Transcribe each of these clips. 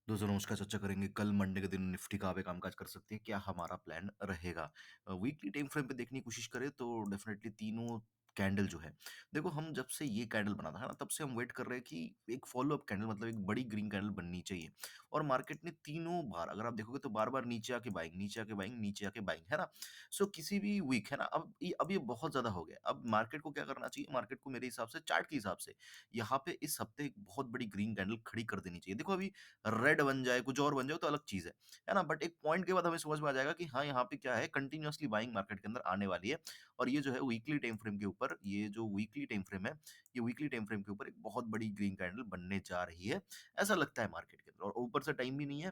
दोस्तों नमस्कार, चर्चा करेंगे कल मंडे के दिन निफ्टी कहाँ पे कामकाज कर सकती है, क्या हमारा प्लान रहेगा। वीकली टाइम फ्रेम पे देखने की कोशिश करें तो डेफिनेटली तीनों कैंडल जो है, देखो हम जब से ये कैंडल बना था ना तब से हम वेट कर रहे हैं कि एक फॉलो अप कैंडल मतलब एक बड़ी ग्रीन कैंडल बननी चाहिए। और मार्केट ने तीनों बार अगर आप देखोगे तो बार बार नीचे आके बाइंग, नीचे आके बाइंग, नीचे आके बाइंग, है ना। सो किसी भी वीक है ना, अब ये बहुत ज्यादा हो गया। अब मार्केट को क्या करना चाहिए, मार्केट को मेरे हिसाब से चार्ट के हिसाब से यहाँ पे इस हफ्ते एक बहुत बड़ी ग्रीन कैंडल खड़ी कर देनी चाहिए। देखो अभी रेड बन जाए, कुछ और बन जाए तो अलग चीज़ है ना? बट एक पॉइंट के बाद हमें समझ में आ जाएगा कि हाँ, यहाँ पे क्या है कंटीन्यूअसली बाइंग मार्केट के अंदर आने वाली है। और ये जो है वीकली टाइम फ्रेम के ऊपर ये जो वीकली टाइम फ्रेम है, ये वीकली टाइम फ्रेम के ऊपर एक बहुत बड़ी ग्रीन कैंडल बनने जा रही है, ऐसा लगता है मार्केट के अंदर। और ऊपर से टाइम भी नहीं है,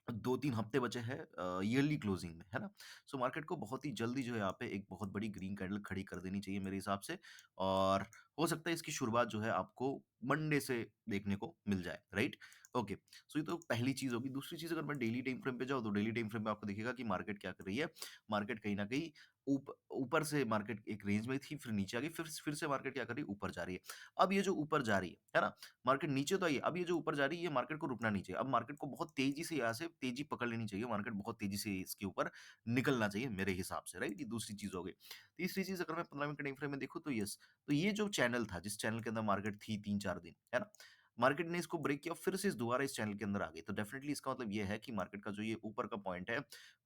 2-3 हफ्ते बचे हैं ईयरली क्लोजिंग में, है ना? सो मार्केट को बहुत ही जल्दी जो है यहाँ पे एक बहुत बड़ी ग्रीन कैंडल खड़ी कर देनी चाहिए मेरे हिसाब से। और हो सकता है इसकी शुरुआत जो है आपको मंडे से देखने को मिल जाए, राइट? ओके, सो ये तो पहली चीज़ होगी। दूसरी चीज़ अगर मैं डेली टाइम फ्रेम पे जाऊँ तो डेली टाइम फ्रेम में आपको दिखेगा कि मार्केट क्या कर रही है। मार्केट कहीं न कहीं ऊपर से मार्केट एक रेंज में थी, फिर नीचे आ गई, फिर से मार्केट क्या कर रही है, ऊपर जा रही है। अब ये जो ऊपर जा रही है ना? मार्केट नीचे तो आई है, अब ये जो ऊपर जा रही है, ये मार्केट को रुकना नहीं चाहिए। अब मार्केट को बहुत तेज़ी से यहाँ से तेज़ी पकड़ लेनी चाहिए, मार्केट बहुत तेज़ी से इसके ऊपर निकलना चाहिए मेरे हिसाब से, राइट? ये दूसरी चीज़ हो गई। तीसरी चीज़ अगर मैं 15 मिनट के टाइम फ्रेम में देखूँ तो यस, तो ये जो चैनल था, जिस चैनल के अंदर मार्केट थी 3-4 दिन, है ना? मार्केट ने इसको ब्रेक किया, फिर से इस दोबारा इस चैनल के अंदर आ गई। तो डेफिनिटली इसका मतलब ये है कि मार्केट का जो ये ऊपर का पॉइंट है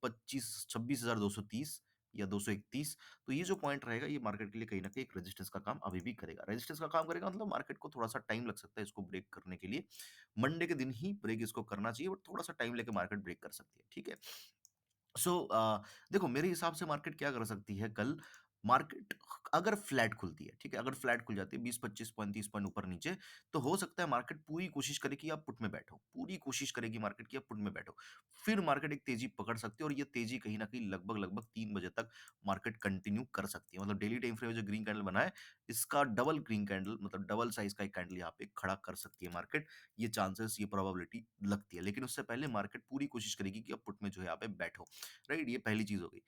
25 26,230 या 231, तो ये जो पॉइंट रहेगा ये मार्केट के लिए कहीं न कहीं एक रेजिस्टेंस का काम अभी भी करेगा। रेजिस्टेंस का काम करेगा मतलब मार्केट को थोड़ा-सा टाइम लग सकता है इसको ब्रेक करने के लिए। मंडे के दिन ही ब्रेक इसको करना चाहिए बट थोड़ा-सा टाइम लेके मार्केट ब्रेक कर सकती है, ठीक है? सो देखो मेरे हिसाब से मार्केट क्या कर सकती है कल, मार्केट अगर फ्लैट खुलती है, ठीक है? अगर फ्लैट खुल जाती है 20-25 पॉइंट 30 पॉइंट ऊपर-नीचे, तो हो सकता है मार्केट पूरी कोशिश करे कि आप पुट में बैठो। पूरी कोशिश करेगी मार्केट कि आप पुट में बैठो। फिर मार्केट एक तेज़ी पकड़ सकती है और ये तेज़ी कहीं न कहीं लगभग-लगभग 3 बजे तक मार्केट कंटिन्यू कर सकती है। मतलब डेली टाइम फ्रेम में जो ग्रीन कैंडल बना है, इसका डबल ग्रीन कैंडल मतलब डबल साइज़ का एक कैंडल यहाँ पे खड़ा कर सकती है मार्केट। ये चांसेस, ये प्रोबेबिलिटी लगती है। लेकिन उससे पहले मार्केट पूरी कोशिश करेगी कि आप पुट में जो है यहाँ पे बैठो। राइट? ये पहली चीज़ हो गई।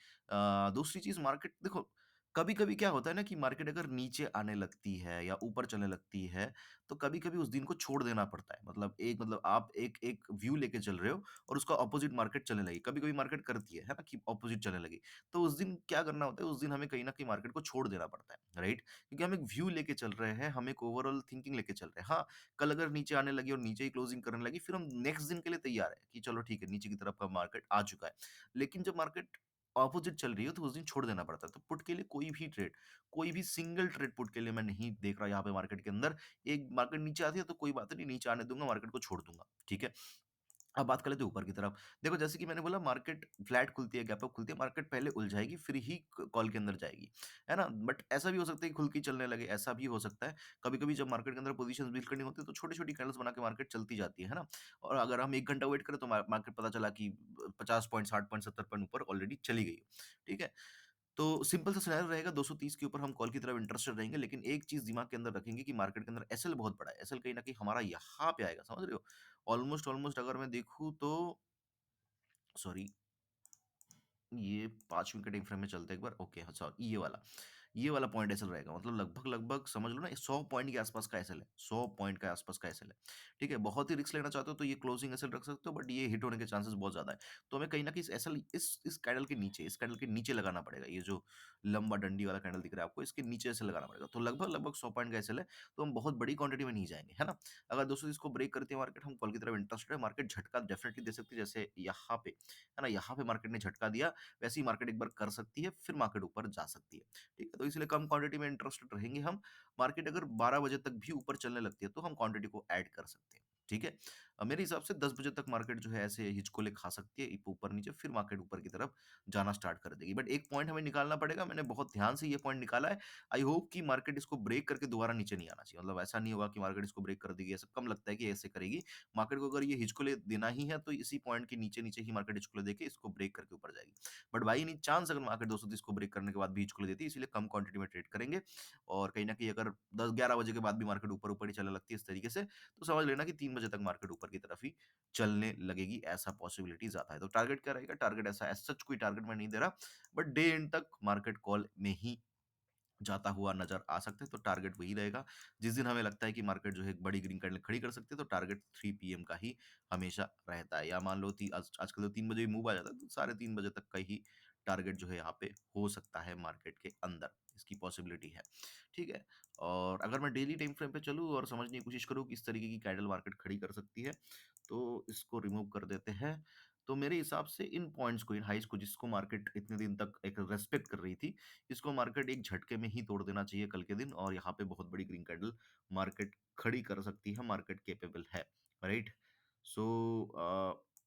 दूसरी चीज़ मार्केट देखो, कभी-कभी क्या होता है ना कि मार्केट अगर नीचे आने लगती है या ऊपर चलने लगती है, तो कभी-कभी उस दिन को छोड़ देना पड़ता है। मतलब आप एक एक व्यू लेके चल रहे हो और उसका अपोज़िट मार्केट चलने लगी। कभी-कभी मार्केट करती है ना? कि अपोज़िट चलने लगी। तो उस दिन क्या करना होता है, उस दिन हमें कहीं न कहीं मार्केट को छोड़ देना पड़ता है, राइट? क्योंकि हम एक व्यू लेके चल रहे हैं, हम एक ओवरऑल थिंकिंग लेके चल रहे हैं। हाँ, कल अगर नीचे आने लगी और नीचे ही क्लोजिंग करने लगी, फिर हम नेक्स्ट दिन के लिए तैयार हैं कि चलो ठीक है, नीचे की तरफ का मार्केट आ चुका है। लेकिन जब मार्केट अपोज़िट चल रही है तो उस दिन छोड़ देना पड़ता है। तो पुट के लिए कोई भी सिंगल ट्रेड पुट के लिए मैं नहीं देख रहा यहाँ पे मार्केट के अंदर। एक मार्केट नीचे आती है तो कोई बात नहीं, नीचे आने दूँगा, मार्केट को छोड़ दूँगा, ठीक है? अब बात कर लेते हैं ऊपर की तरफ। देखो जैसे कि मैंने बोला मार्केट फ्लैट खुलती है, गैप अप खुलती है, मार्केट पहले उलझाएगी फिर ही क कॉल के अंदर जाएगी, है ना? बट ऐसा भी हो सकता है कि खुल के चलने लगे, ऐसा भी हो सकता है। कभी-कभी जब मार्केट के अंदर पोज़ीशंस बिल्ड करनी होती है तो छोटी-छोटी कैंडल्स बना के मार्केट चलती जाती है ना? और अगर हम 1 घंटा वेट करें तो मार्केट पता चला कि 50 पॉइंट, 60 पॉइंट, 70 पॉइंट ऊपर ऑलरेडी चली गई है, ठीक है? तो सिंपल सा सिनेरियो रहेगा 230 के ऊपर हम कॉल की तरफ इंटरेस्टेड रहेंगे, लेकिन एक चीज़ दिमाग के अंदर रखेंगे कि मार्केट के अंदर एसएल बहुत बड़ा है। एसएल कहीं न कहीं हमारा यहाँ पे आएगा, समझ रहे हो? ऑलमोस्ट अगर मैं देखूँ तो सॉरी, ये 5 मिनट के टाइम फ्रेम में चलते हैं एक बार। ओके, हाँ, ये वाला पॉइंट एसएल रहेगा। मतलब लगभग समझ लो ना 100 पॉइंट के आसपास का एसएल है। 100 पॉइंट के आसपास का एसएल है। ठीक है? बहुत ही रिस्क लेना चाहते हो तो ये क्लोजिंग एसएल रख सकते हो, बट ये हिट होने के चांसेस बहुत ज़्यादा है। तो हमें कहीं न कहीं इस कैंडल के नीचे लगाना पड़ेगा। ये जो लंबा डंडी वाला कैंडल दिख रहा है आपको, इसके नीचे एसएल लगाना पड़ेगा। तो लगभग 100 पॉइंट का एसएल है, तो हम बहुत बड़ी क्वांटिटी में नहीं जाएँगे, है ना? अगर दोस्तों इसको ब्रेक करती है मार्केट, हम कॉल की तरफ इंटरेस्टेड है, मार्केट झटका डेफिनिटली दे सकती है, जैसे यहाँ पे, है ना? यहाँ पे मार्केट ने झटका दिया, वैसे ही मार्केट एक बार कर सकती है, फिर मार्केट ऊपर जा सकती है। ठीक है? तो इसलिए कम क्वांटिटी में इंटरेस्टेड रहेंगे हम। मार्केट अगर 12 बजे तक भी ऊपर चलने लगती है, तो हम क्वांटिटी को ऐड कर सकते हैं। ठीक है? मेरे हिसाब से 10 बजे तक मार्केट जो है ऐसे हिचकोले खा सकती है, ऊपर-नीचे, फिर मार्केट ऊपर की तरफ जाना स्टार्ट कर देगी। बट एक पॉइंट हमें निकालना पड़ेगा, मैंने बहुत ध्यान से ये पॉइंट निकाला है। आई होप कि मार्केट इसको ब्रेक करके दोबारा नीचे नहीं आना चाहिए। मतलब ऐसा नहीं होगा कि मार्केट इसको ब्रेक कर देगी, ऐसा कम लगता है कि ऐसे करेगी। मार्केट को अगर ये हिचकोले देना ही है, तो इसी पॉइंट के नीचे-नीचे ही मार्केट हिचकोले देके इसको ब्रेक करके ऊपर जाएगी। बट बाई एनी चांस अगर मार्केट 230 को ब्रेक करने के बाद भी हिचकोले देती है, इसीलिए कम क्वांटिटी में ट्रेड करेंगे। और कहीं न कहीं अगर 10-11 बजे के बाद भी मार्केट ऊपर-ऊपर ही चलने लगती है इस तरीके से, तो समझ लेना कि 3 बजे तक मार्केट ऊपर की तरफ ही चलने लगेगी, ऐसा पॉसिबिलिटी ज़्यादा है। तो टारगेट क्या रहेगा? टारगेट ऐसा एज़ सच कोई टारगेट मैं नहीं दे रहा, बट डे एंड तक मार्केट कॉल में ही जाता हुआ नज़र आ सकता है, तो टारगेट वही रहेगा। जिस दिन हमें लगता है कि मार्केट जो है एक बड़ी ग्रीन कैंडल खड़ी कर सकती है, तो टारगेट 3 पीएम का ही हमेशा रहता है। या मान लो ती आज आजकल तो 3 बजे भी मूव आ जाता है, तो साढ़े 3 बजे तक का ही टारगेट जो है यहाँ पे हो सकता है मार्केट के अंदर, इसकी पॉसिबिलिटी है। ठीक है? और अगर मैं डेली टाइम फ्रेम पे चलूँ और समझने की कोशिश करूँ किस तरीके की कैंडल मार्केट खड़ी कर सकती है, तो इसको रिमूव कर देते हैं। तो मेरे हिसाब से इन पॉइंट्स को, इन हाइज़ को जिसको मार्केट इतने दिन तक एक रिस्पेक्ट कर रही थी, इसको मार्केट एक झटके में ही तोड़ देना चाहिए कल के दिन और यहाँ पे बहुत बड़ी ग्रीन कैंडल मार्केट खड़ी कर सकती है, मार्केट कैपेबल है, राइट? सो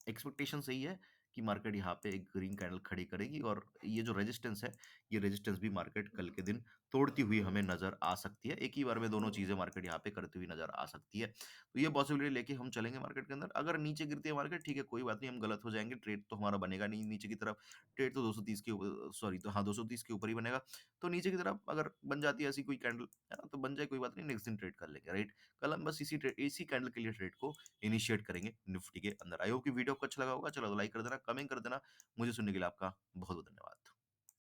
एक्सपेक्टेशन सही है कि मार्केट यहाँ पे एक ग्रीन कैंडल खड़ी करेगी और ये जो रेजिस्टेंस है, ये रेजिस्टेंस भी मार्केट कल के दिन तोड़ती हुई हमें नज़र आ सकती है। एक ही बार में दोनों चीज़ें मार्केट यहाँ पे करती हुई नज़र आ सकती है। तो ये पॉसिबिलिटी लेके हम चलेंगे मार्केट के अंदर। अगर नीचे गिरती है मार्केट, ठीक है, कोई बात नहीं, हम गलत हो जाएँगे, ट्रेड तो हमारा बनेगा नहीं नीचे की तरफ। ट्रेड तो 230 के सॉरी, तो हाँ, 230 के ऊपर ही बनेगा। तो नीचे की तरफ अगर बन जाती है ऐसी कोई कैंडल, है ना? तो बन जाए कोई बात नहीं, नेक्स्ट दिन ट्रेड कर लेंगे, राइट? कल हम बस इसी कैंडल के लिए ट्रेड को इनिशिएट करेंगे निफ्टी के अंदर। आई होप कि वीडियो आपको अच्छा लगा होगा। चलो तो लाइक कर देना, कमेंट कर देना। मुझे सुनने के लिए आपका बहुत-बहुत धन्यवाद।